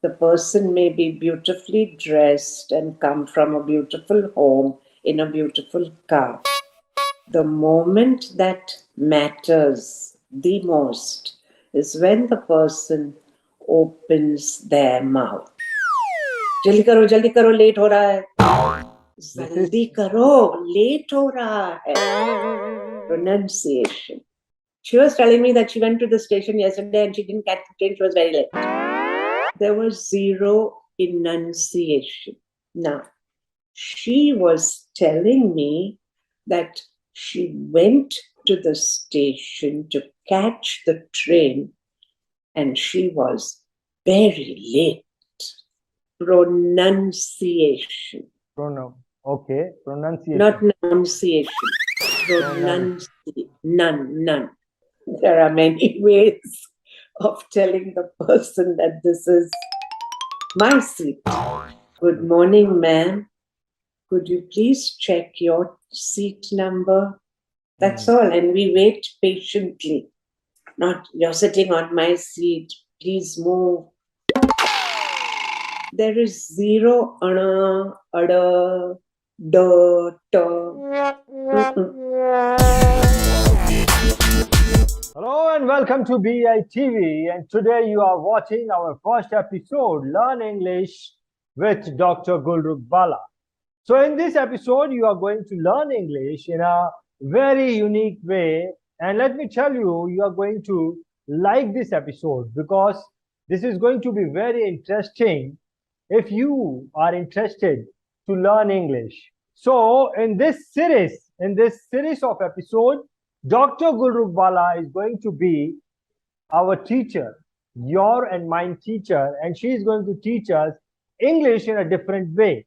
The person may be beautifully dressed and come from a beautiful home in a beautiful car. The moment that matters the most is when the person opens their mouth. जल्दी करो late हो रहा है जल्दी करो late हो रहा है pronunciation. She was telling me that she went to the station yesterday and she didn't catch the train. She was very late. There was zero enunciation. Now, she was telling me that she went to the station to catch the train and she was very late. Pronunciation. Okay, pronunciation. Not pronunciation. None. There are many ways of telling the person that this is my seat. Good morning, ma'am. Could you please check your seat number? That's all. And we wait patiently. Not, you're sitting on my seat. Please move. There is zero ana, ada, da, ta. Hello and welcome to BITV, and today you are watching our first episode, Learn English with Dr. Gulrukh Bala. So in this episode, you are going to learn English in a very unique way, and let me tell you, you are going to like this episode because this is going to be very interesting if you are interested to learn English. So in this series of episodes, Dr. Gulrukh Bala is going to be our teacher, your and mine teacher, and she is going to teach us English in a different way.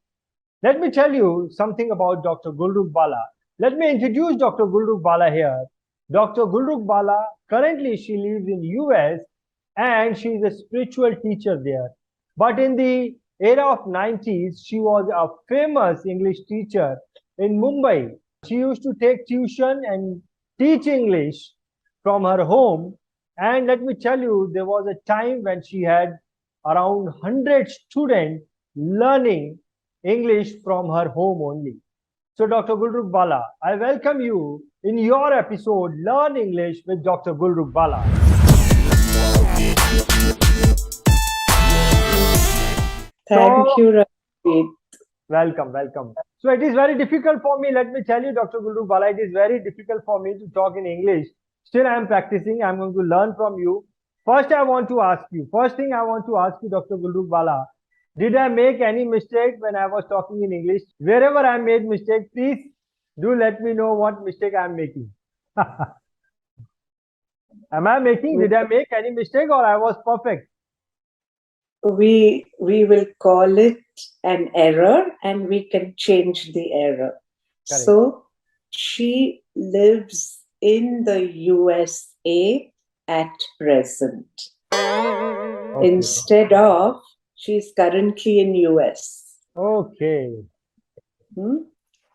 Let me tell you something about Dr. Gulrukh Bala. Let me introduce Dr. Gulrukh Bala here. Dr. Gulrukh Bala, currently she lives in US and she is a spiritual teacher there. But in the era of 90s, she was a famous English teacher in Mumbai. She used to take tuition and teach English from her home. And let me tell you, there was a time when she had around 100 students learning English from her home only. So Dr. Gulrukh Bala, I welcome you in your episode, Learn English with Dr. Gulrukh Bala. Thank you, Ravi. Welcome. So it is very difficult for me, let me tell you, Dr. Gulrukh Bala, it is very difficult for me to talk in English. Still, I am practicing. I am going to learn from you. First thing I want to ask you, Dr. Gulrukh Bala, did I make any mistake when I was talking in English? Wherever I made mistake, please do let me know what mistake I am making. Did I make any mistake or I was perfect? We will call it an error and we can change the error. Correct. So she lives in the USA at present. Okay. Instead of she's currently in US. Okay.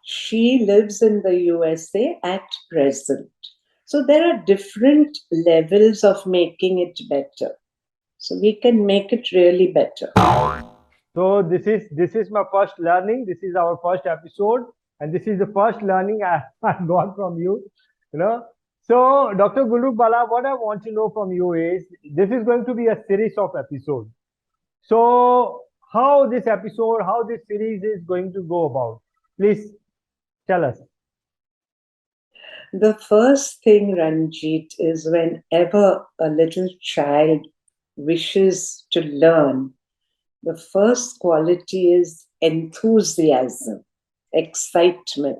She lives in the USA at present. So there are different levels of making it better. So we can make it really better. So this is my first learning. This is our first episode, and this is the first learning I got from you. So Dr. Gulrukh Bala, what I want to know from you is this is going to be a series of episodes. So how this series is going to go about? Please tell us. The first thing, Ranjit, is whenever a little child wishes to learn, the first quality is enthusiasm, excitement,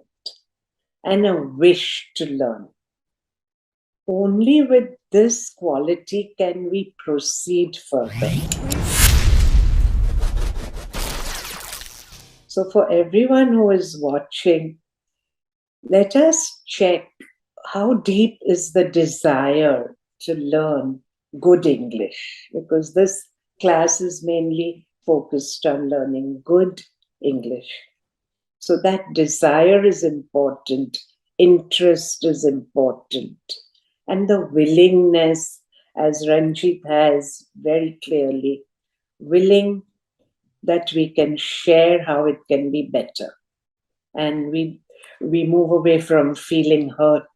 and a wish to learn. Only with this quality can we proceed further. So for everyone who is watching, let us check how deep is the desire to learn good English, because this class is mainly focused on learning good English. So that desire is important, interest is important, and the willingness, as Ranjit has very clearly willing that we can share how it can be better. And we move away from feeling hurt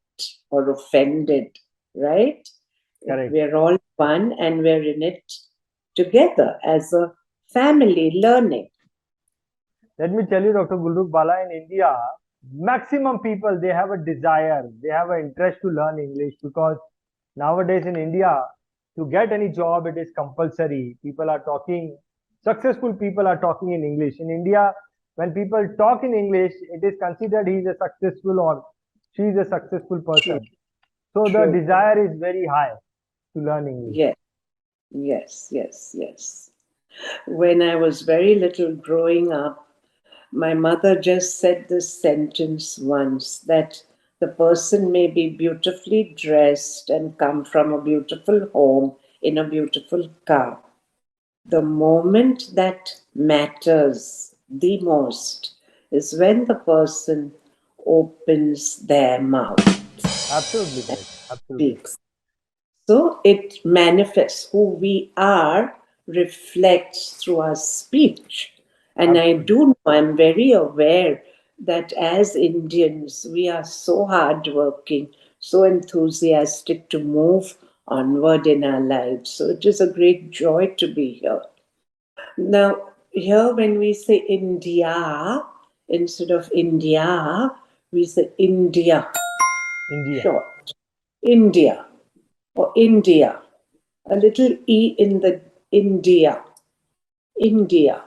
or offended, right? Correct. We're all one and we're in it together as a family learning. Let me tell you, Dr. Gulrukh Bala, in India, maximum people, they have a desire, they have an interest to learn English, because nowadays in India, to get any job, it is compulsory. People are talking, successful people are talking in English. In India, when people talk in English, it is considered he is a successful or she is a successful True, person. So the true. desire is very high to learn English. Yes, yes, yes, yes. When I was very little growing up, my mother just said this sentence once that the person may be beautifully dressed and come from a beautiful home in a beautiful car. The moment that matters the most is when the person opens their mouth Absolutely and correct. Absolutely correct. speaks. So it manifests who we are, reflects through our speech. And I Absolutely. do know, I'm very aware that as Indians, we are so hardworking, so enthusiastic to move onward in our lives. So it is a great joy to be here. Now, here when we say India, instead of India, we say India, India. short. India or India. A little E in the India. India.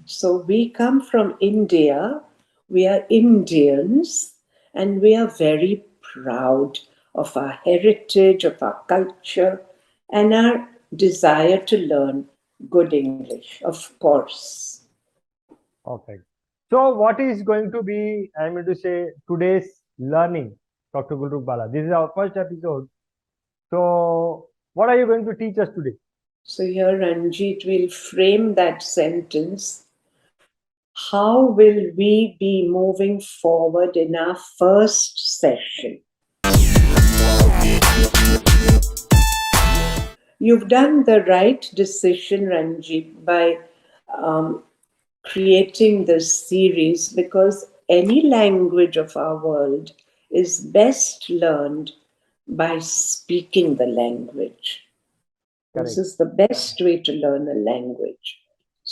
So we come from India, we are Indians, and we are very proud of our heritage, of our culture, and our desire to learn good English, of course. Perfect. So, what is going to be, I'm going to say, today's learning, Dr. Gulrukh Bala? This is our first episode. So, what are you going to teach us today? So here Ranjit will frame that sentence. How will we be moving forward in our first session? You've done the right decision, Ranjit, by um, creating this series because any language of our world is best learned by speaking the language. This Correct, is the best way to learn a language.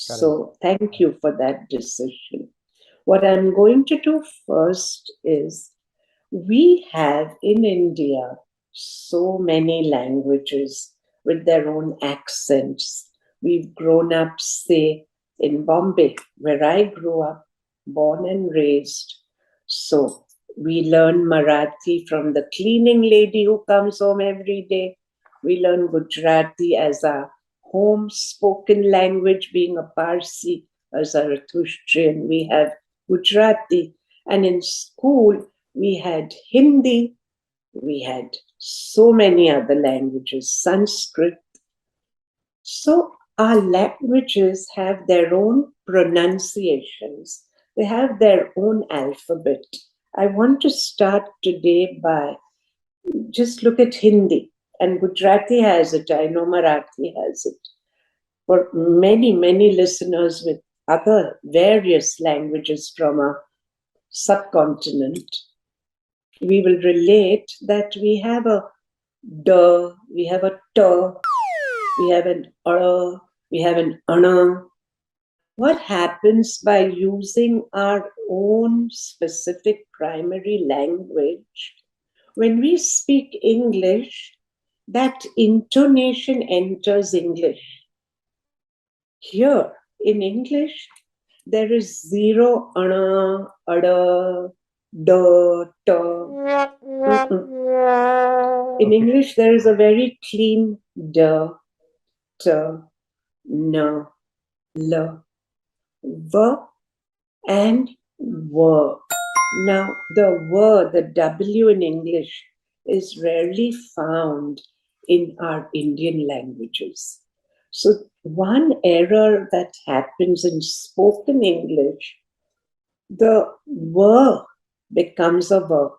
correct, So, thank you for that decision. What I'm going to do first is we have in India so many languages with their own accents. We've grown up, say, in Bombay, where I grew up, born and raised. So we learn Marathi from the cleaning lady who comes home every day. We learn Gujarati as our home spoken language, being a Parsi, as a Zarathustrian. We have Gujarati. And in school, we had Hindi, we had so many other languages, Sanskrit. So our languages have their own pronunciations, they have their own alphabet. I want to start today by just look at Hindi. And Gujarati has it, I know Marathi has it. For many, many listeners with other various languages from a subcontinent, we will relate that we have a D, we have a T, we have an we have an ana. What happens by using our own specific primary language? When we speak English, that intonation enters English. Here in English, there is zero ana, ada, da, ta. In okay, English, there is a very clean d, t, n, l, v, and w. Now, the w, the w in English, is rarely found in our Indian languages. So, one error that happens in spoken English, the w becomes a v.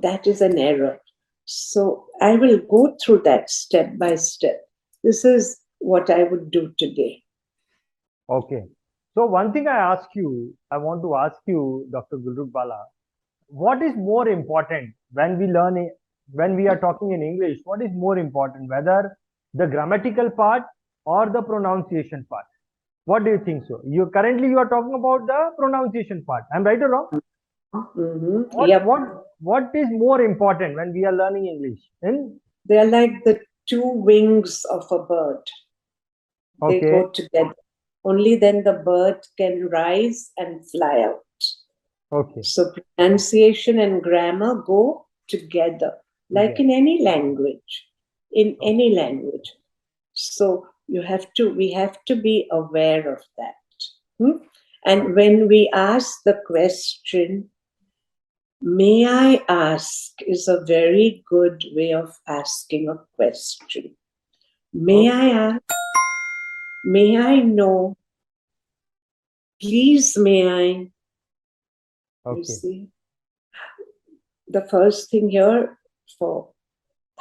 That is an error. So I will go through that step by step. This is what I would do today. Okay. So one thing I want to ask you, Dr. Gulrukh Bala, what is more important when when we are talking in English? What is more important, whether the grammatical part or the pronunciation part? What do you think so? You are talking about the pronunciation part. I'm right or wrong? Yep. What is more important when we are learning English? They are like the two wings of a bird. They Okay. go together. Only then the bird can rise and fly out. Okay. So pronunciation and grammar go together, like in any language. In any language. So we have to be aware of that. And when we ask the question, may I ask, is a very good way of asking a question. May I ask? May I know? Please, may I? You see, the first thing here for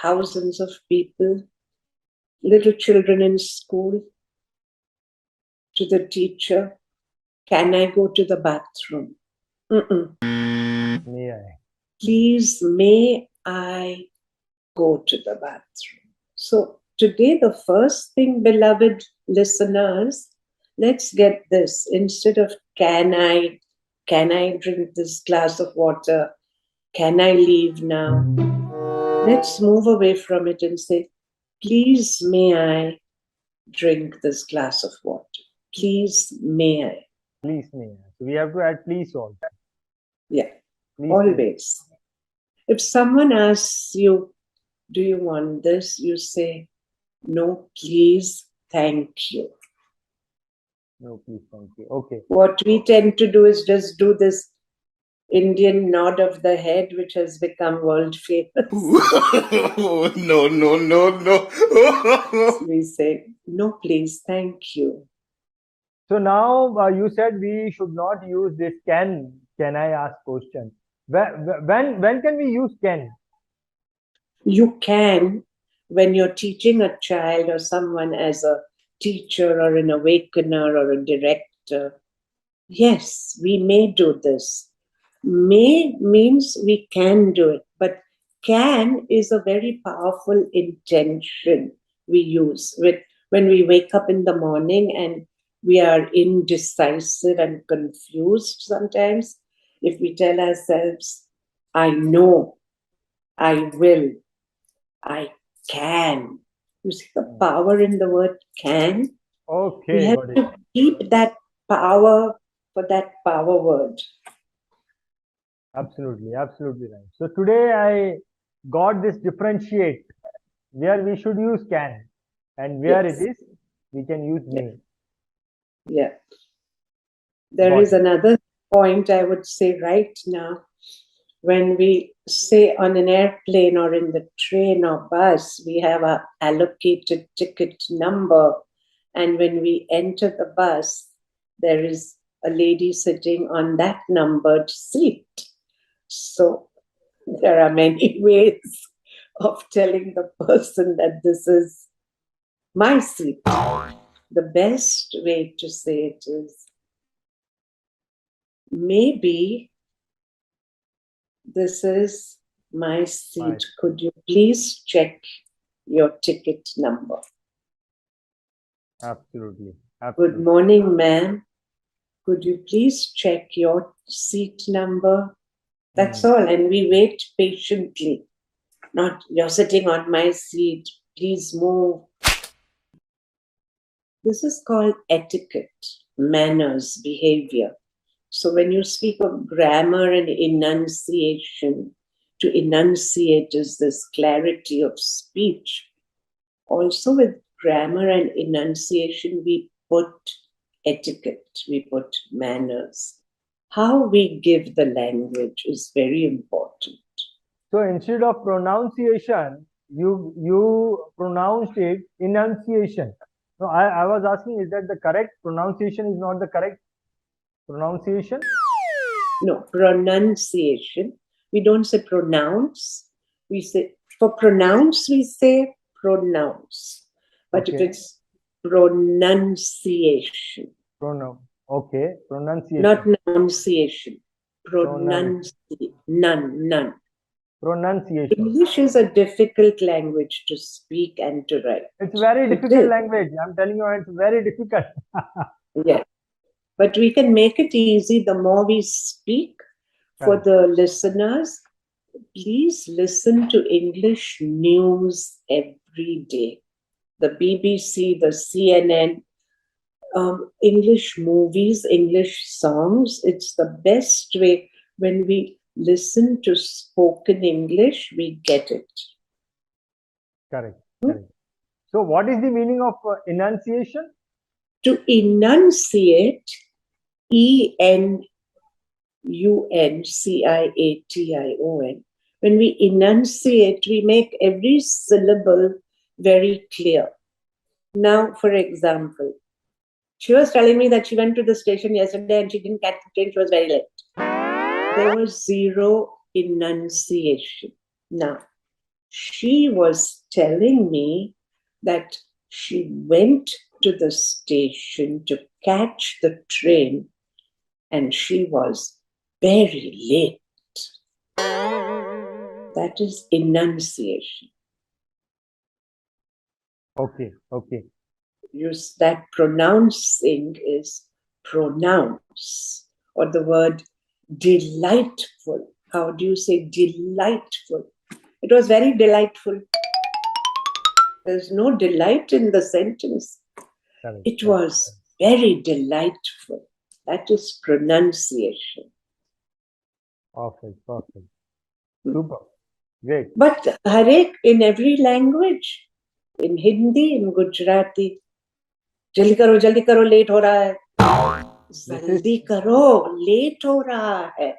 thousands of people, little children in school, to the teacher, can I go to the bathroom? May I? Please, may I go to the bathroom? So today, the first thing, beloved listeners, let's get this. Instead of can I drink this glass of water? Can I leave now? Let's move away from it and say, please, may I drink this glass of water? Please, may I? Please, may I? So we have to add please also. Yeah, Please, always. If someone asks you, do you want this? You say, no, please, thank you. No, please, thank you. Okay. What we tend to do is just do this Indian nod of the head, which has become world famous. No. We say, no, please, thank you. So now you said we should not use this can I ask question. When can we use can? You can, when you're teaching a child or someone as a teacher or an awakener or a director. Yes, we may do this. May means we can do it, but can is a very powerful intention we use when we wake up in the morning and we are indecisive and confused sometimes. If we tell ourselves, I know, I will, I can. You see the power in the word can? Okay, We have got it. to keep that power for that power word. Absolutely, absolutely right. So today I got this differentiate where we should use can and where Yes. it is we can use may. Yeah. There Got is it. another point I would say right now. When we say on an airplane or in the train or bus, we have a allocated ticket number. And when we enter the bus, there is a lady sitting on that numbered seat. So there are many ways of telling the person that this is my seat. The best way to say it is, maybe this is my seat. Could you please check your ticket number? Absolutely. Good morning, ma'am. Could you please check your seat number? That's all. And we wait patiently. Not, you're sitting on my seat. Please move. This is called etiquette, manners, behavior. So when you speak of grammar and enunciation, to enunciate is this clarity of speech. Also with grammar and enunciation, we put etiquette, we put manners. How we give the language is very important. So instead of pronunciation, you pronounced it enunciation. No, I was asking, is that the correct pronunciation is not the correct pronunciation? No, pronunciation. We don't say pronounce. We say, for pronounce, we say pronounce. But if it's pronunciation. Okay, pronunciation. Not pronunciation. Pronunciation. None. Pronunciation. English is a difficult language to speak and to write. It's very It difficult is, language. I'm telling you, it's very difficult. yes. But we can make it easy the more we speak. For Correct. the listeners, please listen to English news every day. The BBC, the CNN, English movies, English songs. It's the best way. When we listen to spoken English, we get it. Correct. Correct. So, what is the meaning of enunciation? To enunciate, ENUNCIATION. When we enunciate, we make every syllable very clear. Now, for example, she was telling me that she went to the station yesterday and she didn't catch the train, she was very late. There was zero enunciation. Now, she was telling me that she went to the station to catch the train and she was very late. That is enunciation. Okay. Okay. Use that pronouncing is pronounce, or the word delightful. How do you say delightful? It was very delightful. There's no delight in the sentence. Correct. It was very delightful. That is pronunciation. Perfect. Perfect. Super. Great. But Harek, in every language, in Hindi, in Gujarati, जल्दी करो late हो रहा है जल्दी करो late हो रहा है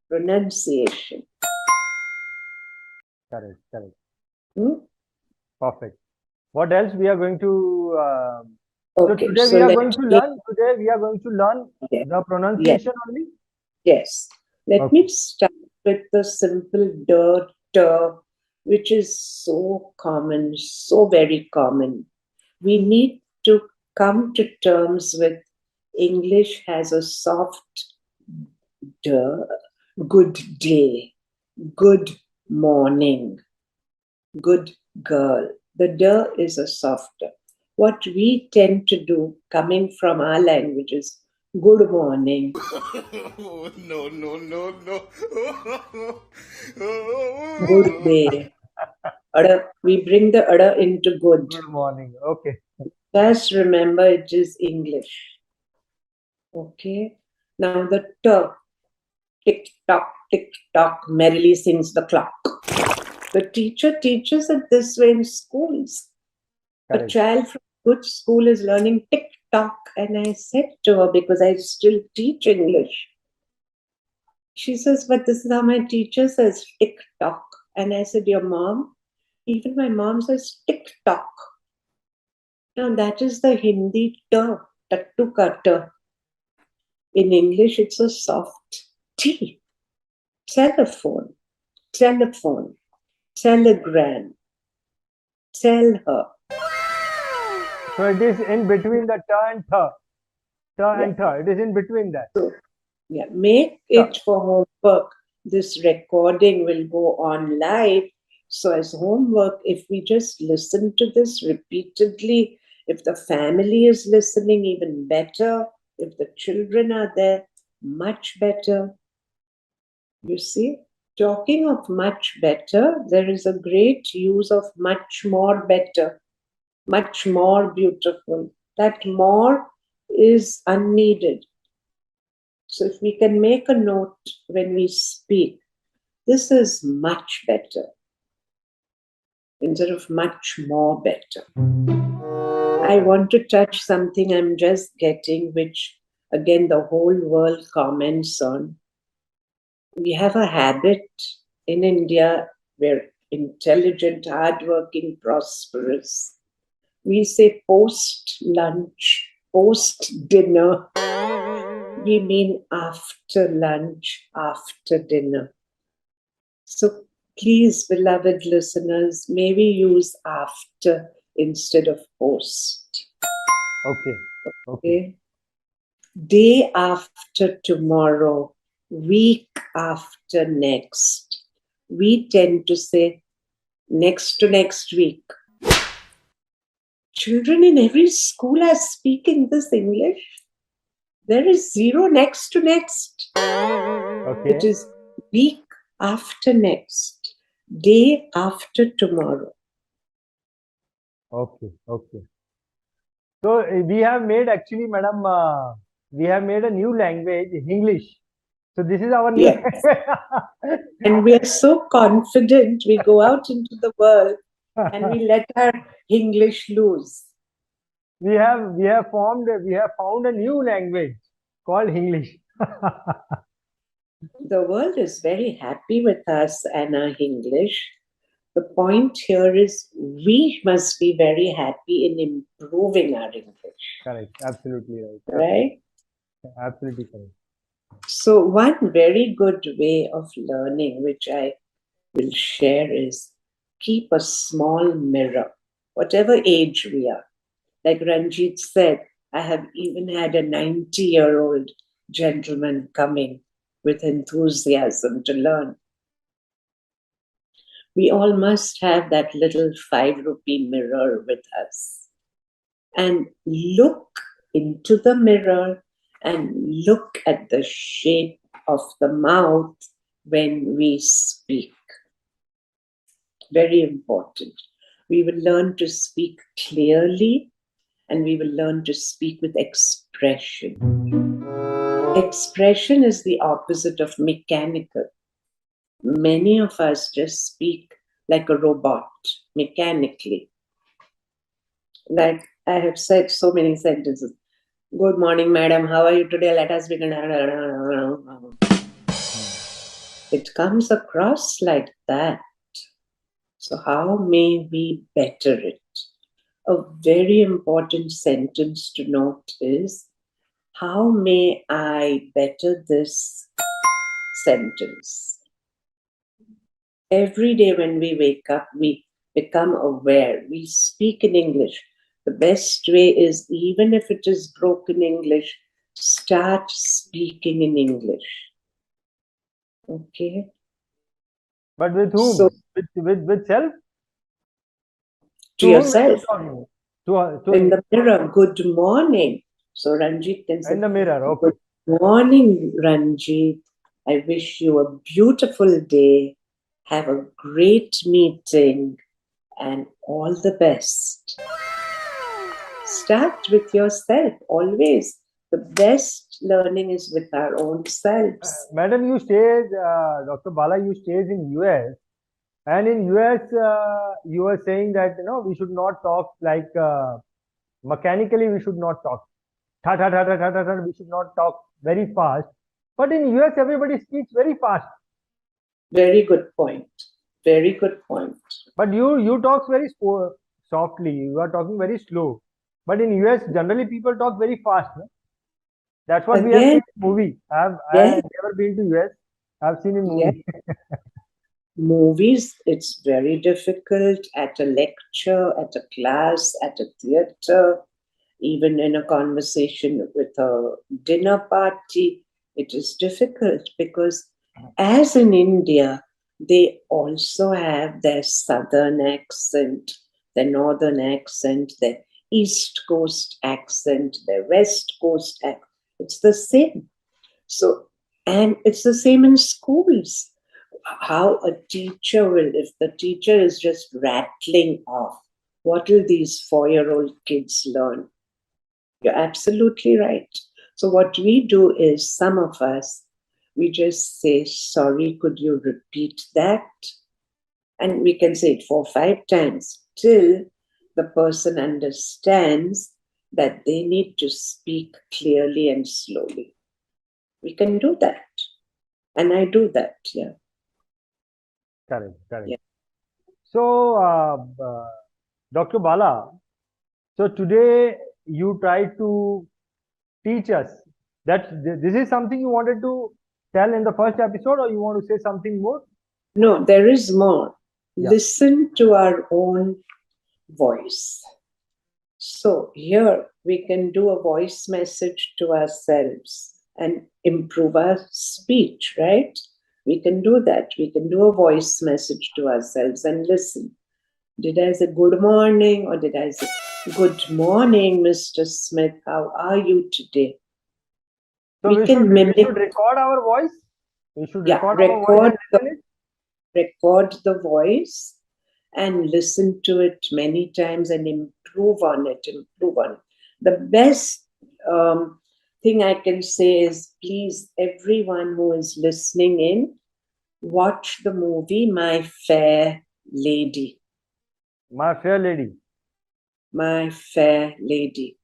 pronunciation. Correct. Correct. Perfect. What else we are going to? Okay, so today we are going to learn. Today we are going to learn the pronunciation only. Yes. Let me start with the simple which is so common, so very common. We need to come to terms with English has a soft good day, good morning, good girl. The is a softer. What we tend to do, coming from our languages, good morning. No. Good day. We bring the ada into good. Good morning. Okay. Just remember it is English. Okay. Now the tick tock, merrily sings the clock. The teacher teaches it this way in schools. Correct. A child from good school is learning tick tock, and I said to her, because I still teach English, she says, but this is how my teacher says tick tock. And I said, your mom? Even my mom says tick tock. Now that is the Hindi tattu ka ta. In English, it's a soft T. Telephone, telegram, tell her. So it is in between the ta and tha. And tha. It is in between that. So, make it for homework. This recording will go on live. So as homework, if we just listen to this repeatedly, if the family is listening, even better. If the children are there, much better. You see, talking of much better, there is a great use of much more better, much more beautiful. That more is unneeded. So if we can make a note when we speak, this is much better instead of much more better. I want to touch something I'm just getting, which again the whole world comments on. We have a habit in India, we're intelligent, hardworking, prosperous. We say post lunch, post dinner. We mean after lunch, after dinner. So please, beloved listeners, may we use after instead of post. Okay. Okay. Okay. Day after tomorrow, week after next. We tend to say next to next week. Children in every school are speaking this English. There is zero next to next. Okay. It is week after next, day after tomorrow. Okay. Okay. So we have made actually, madam, we have made a new language, English. So this is our new Yes. And we are so confident we go out into the world and we let our English loose. we have found a new language called English. The world is very happy with us and our English. The point here is we must be very happy in improving our English, Correct. Absolutely right. right? Absolutely correct. So, one very good way of learning, which I will share, is keep a small mirror, whatever age we are. Like Ranjit said, I have even had a 90-year-old gentleman coming with enthusiasm to learn. We all must have that little 5 rupee mirror with us and look into the mirror and look at the shape of the mouth when we speak. Very important. We will learn to speak clearly and we will learn to speak with expression. Expression is the opposite of mechanical. Many of us just speak like a robot, mechanically. Like I have said so many sentences. Good morning, madam. How are you today? Let us begin. It comes across like that. So, how may we better it? A very important sentence to note is, how may I better this sentence? Every day when we wake up, we become aware. We speak in English. The best way is, even if it is broken English, start speaking in English. Okay? But with whom? So, With self? to To whom are you yourself, talking? in the mirror, good morning. So, Ranjit can In say, the mirror. Okay. good morning, Ranjit. I wish you a beautiful day. Have a great meeting and all the best. Start with yourself. Always the best learning is with our own selves. Madam, you stayed, Dr. Bala, you stayed in US, and in US, you were saying that we should not talk like mechanically. We should not talk. Tha, tha, tha, tha, tha, tha, tha, we should not talk very fast. But in US, everybody speaks very fast. Very good point. Very good point. But you talk very softly. You are talking very slow. But in US, generally people talk very fast. No? That's what we have Again, seen in movie. I yes, have never been to US. I've seen in yes. movie. Movies, it's very difficult at a lecture, at a class, at a theater, even in a conversation with a dinner party. It is difficult because, as in India, they also have their southern accent, their northern accent, their east coast accent, their west coast accent. It's the same. So, and it's the same in schools. How a teacher will, if the teacher is just rattling off, what will these 4-year-old kids learn? You're absolutely right. So, what we do is, some of us, we just say, sorry, could you repeat that? And we can say it 4 or 5 times till the person understands that they need to speak clearly and slowly. We can do that. And I do that, yeah. Correct, correct. Yeah. So, Dr. Bala, so today you try to teach us that this is something you wanted to tell in the first episode, or you want to say something more? No, there is more. Yeah. Listen to our own voice. So here we can do a voice message to ourselves and improve our speech, right? We can do that. We can do a voice message to ourselves and listen. Did I say good morning or did I say good morning, Mr. Smith? How are you today? So We can we mimic, should record our voice. We should yeah, record our voice and listen it. record the voice and listen to it many times and improve on it. The best thing I can say is, please, everyone who is listening in, watch the movie My Fair Lady. My Fair Lady. My Fair Lady.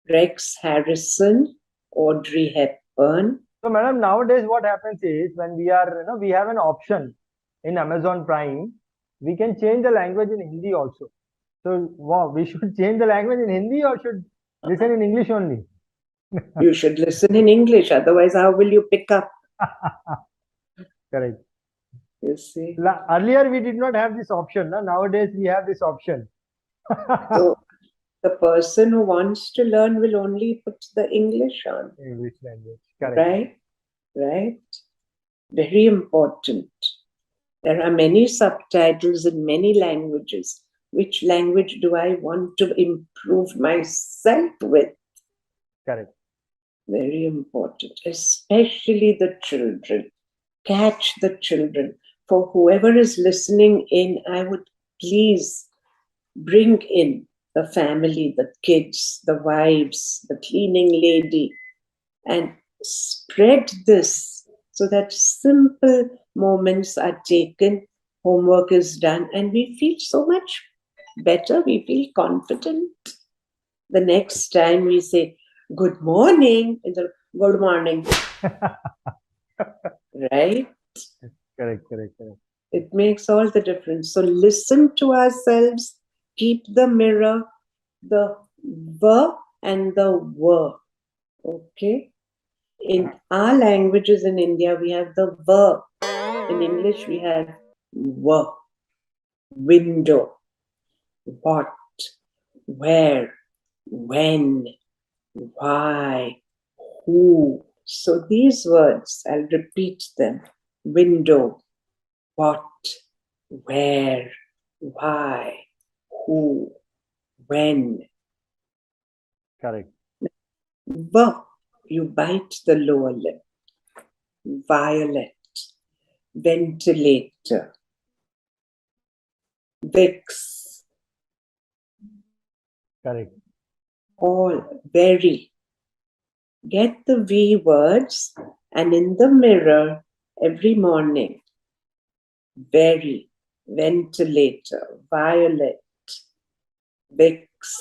Rex Harrison, Audrey Hepburn. So, madam, nowadays what happens is when we are, we have an option in Amazon Prime. We can change the language in Hindi also. So, wow, we should change the language in Hindi or should listen in English only? You should listen in English, otherwise, how will you pick up? Correct. You see? Earlier, we did not have this option. No? Nowadays, we have this option. So, the person who wants to learn will only put the English on. English language. Correct. Right? Right? Very important. There are many subtitles in many languages. Which language do I want to improve myself with? Correct. Very important, especially the children. Catch the children. For whoever is listening in, I would please bring in the family, the kids, the wives, the cleaning lady, and spread this so that simple moments are taken, homework is done, and we feel so much better. We feel confident. The next time we say, good morning, instead of good morning. Right? Correct. It makes all the difference. So listen to ourselves, keep the mirror, the v and the w. Okay? In our languages in India, we have the v. In English, we have w. Window, what, where, when, why, who. So these words, I'll repeat them. Window, what, where, why, who, when. Correct. V, you bite the lower lip. Violet, ventilator, Vicks, Correct. all very. Get the V words and in the mirror every morning. Very, ventilator, violet, Vicks,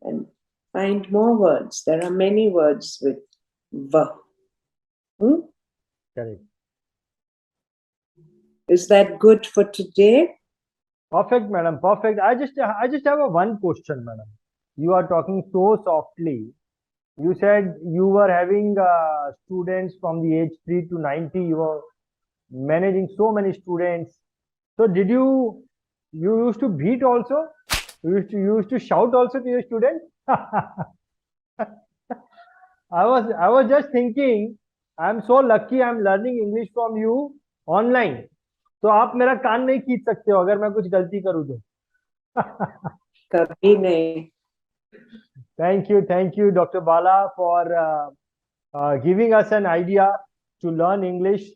and find more words. There are many words with V. Correct. Is that good for today? Perfect, madam. Perfect. I just have a one question, madam. You are talking so softly. You said you were having students from the age 3 to 90. You were managing so many students. So did you used to beat also? You used to shout also to your students? I was just thinking, I'm so lucky I'm learning English from you online. तो आप मेरा कान नहीं खींच सकते हो अगर मैं कुछ गलती करूँ तो. कभी नहीं. Thank you, Dr. Bala, for giving us an idea to learn English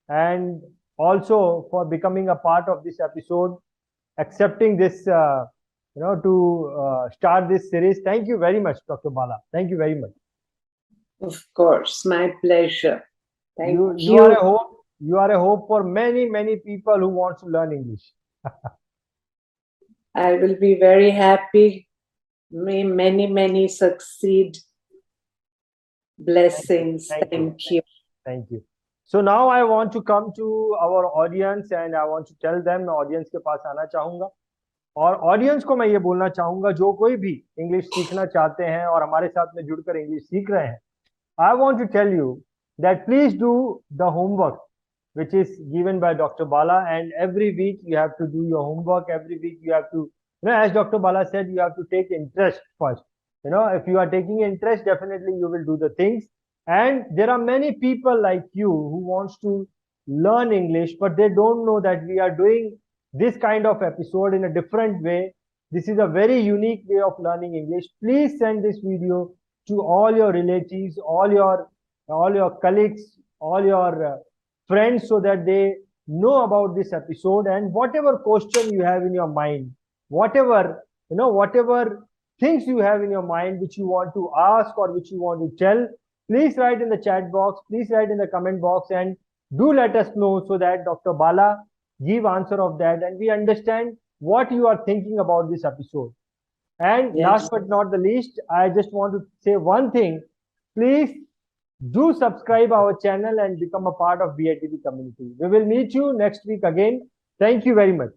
and also for becoming a part of this episode, accepting this, to start this series. Thank you very much, Dr. Bala. Thank you very much. Of course, my pleasure. Thank you. You are a hope. You are a hope for many people who want to learn English. I will be very happy. May many succeed. Blessings. Thank you. Thank you. So now I want to come to our audience and I want to tell them, मैं audience के पास आना चाहूँगा और audience को मैं ये बोलना चाहूँगा जो कोई भी English सीखना चाहते हैं और हमारे साथ में जुड़कर English सीख रहे हैं, I want to tell you that please do the homework which is given by Dr. Bala, and every week you have to do your homework. Every week you have to, as Dr. Bala said, you have to take interest first. If you are taking interest, definitely you will do the things. And there are many people like you who wants to learn English, but they don't know that we are doing this kind of episode in a different way. This is a very unique way of learning English. Please send this video to all your relatives, all your colleagues, all your friends, so that they know about this episode. And whatever question you have in your mind, whatever things you have in your mind which you want to ask or which you want to tell, please write in the chat box, please write in the comment box, and do let us know, so that Dr. Bala give answer of that and we understand what you are thinking about this episode. And Yes. last but not the least, I just want to say one thing. Please do subscribe our channel and become a part of BITV community. We will meet you next week again. Thank you very much.